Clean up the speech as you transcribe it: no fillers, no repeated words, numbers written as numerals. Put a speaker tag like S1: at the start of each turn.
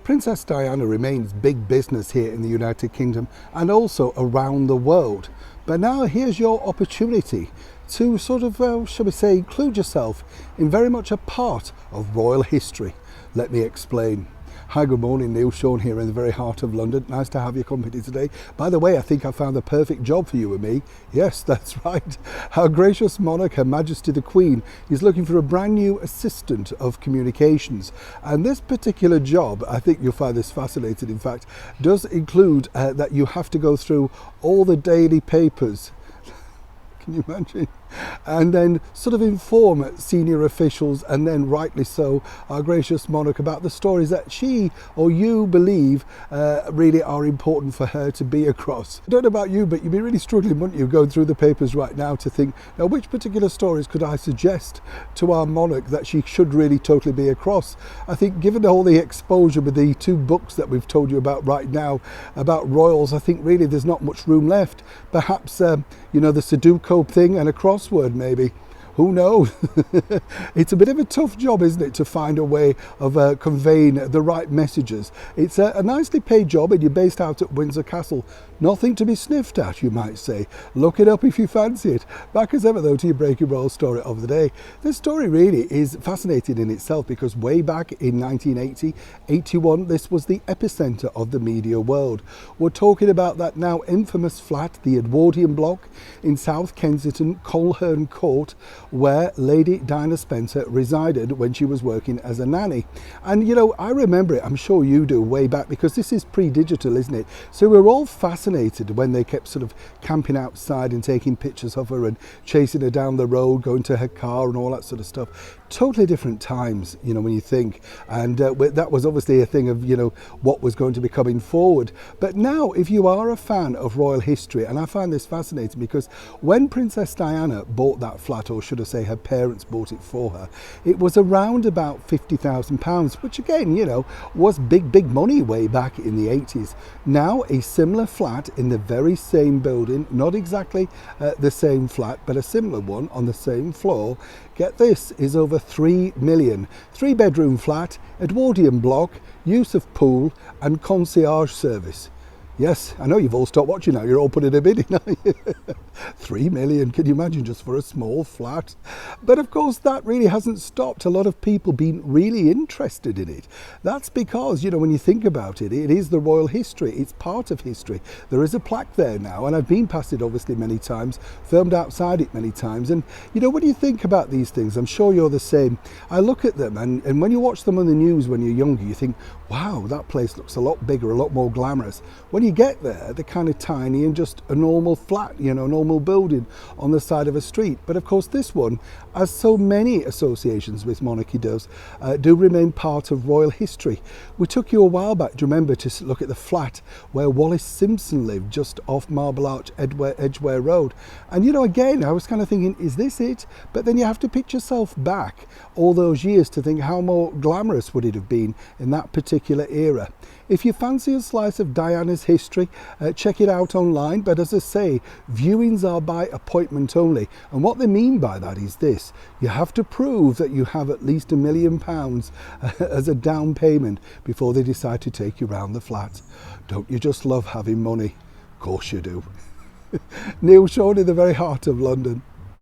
S1: Princess Diana remains big business here in the United Kingdom and also around the world. But now here's your opportunity to sort of, shall we say, include yourself in very much a part of royal history. Let me explain. Hi, good morning, Neil Sean here in the very heart of London. Nice to have your company today. By the way, I think I found the perfect job for you and me. Yes, that's right. Our gracious monarch, Her Majesty the Queen, is looking for a brand new assistant of communications. And this particular job, I think you'll find this fascinating, in fact, does include that you have to go through all the daily papers. Can you imagine? And then sort of inform senior officials, and then rightly so, our gracious monarch, about the stories that she or you believe really are important for her to be across. I don't know about you, but you'd be really struggling, wouldn't you, going through the papers right now to think, now which particular stories could I suggest to our monarch that she should really totally be across? I think given all the exposure with the two books that we've told you about right now, about royals, I think really there's not much room left. Perhaps, you know, the Sudoku thing and a crossword maybe. Who knows? It's a bit of a tough job, isn't it, to find a way of conveying the right messages. It's a nicely paid job, and you're based out at Windsor Castle. Nothing to be sniffed at, you might say. Look it up if you fancy it. Back as ever, though, to your Breaking Royal story of the day. This story really is fascinating in itself because way back in 1980-81, this was the epicenter of the media world. We're talking about that now infamous flat, the Edwardian block in South Kensington, Coleherne Court, where Lady Diana Spencer resided when she was working as a nanny. And, you know, I remember it, I'm sure you do, way back, because this is pre-digital, isn't it? So we're all fascinated when they kept sort of camping outside and taking pictures of her and chasing her down the road, going to her car and all that sort of stuff. Totally different times, you know, when you think. And that was obviously a thing of, you know, what was going to be coming forward. But now, if you are a fan of royal history, and I find this fascinating because when Princess Diana bought that flat, or should I say her parents bought it for her, it was around about £50,000, which again, you know, was big money way back in the 80s. Now a similar flat in the very same building, not exactly the same flat, but a similar one on the same floor, get this, is over 3 million. 3-bedroom flat, Edwardian block, use of pool and concierge service. Yes, I know you've all stopped watching now, you're all putting a bid in, aren't you? 3 million, can you imagine, just for a small flat? But of course that really hasn't stopped a lot of people being really interested in it. That's because, you know, when you think about it, it is the royal history, it's part of history. There is a plaque there now, and I've been past it obviously many times, filmed outside it many times, and you know, when you think about these things, I'm sure you're the same. I look at them, and when you watch them on the news when you're younger, you think, wow, that place looks a lot bigger, a lot more glamorous. When you get there, they're kind of tiny and just a normal flat, you know, normal building on the side of a street. But of course this one, as so many associations with monarchy does, do remain part of royal history. We took you a while back, do you remember, to look at the flat where Wallis Simpson lived, just off Marble Arch Edgware Road. And you know, again, I was kind of thinking, is this it? But then you have to picture yourself back all those years to think how more glamorous would it have been in that particular era. If you fancy a slice of Diana's history, check it out online. But as I say, viewings are by appointment only. And what they mean by that is this: you have to prove that you have at least £1 million as a down payment before they decide to take you round the flat. Don't you just love having money? Of course you do. Neil Sean in the very heart of London.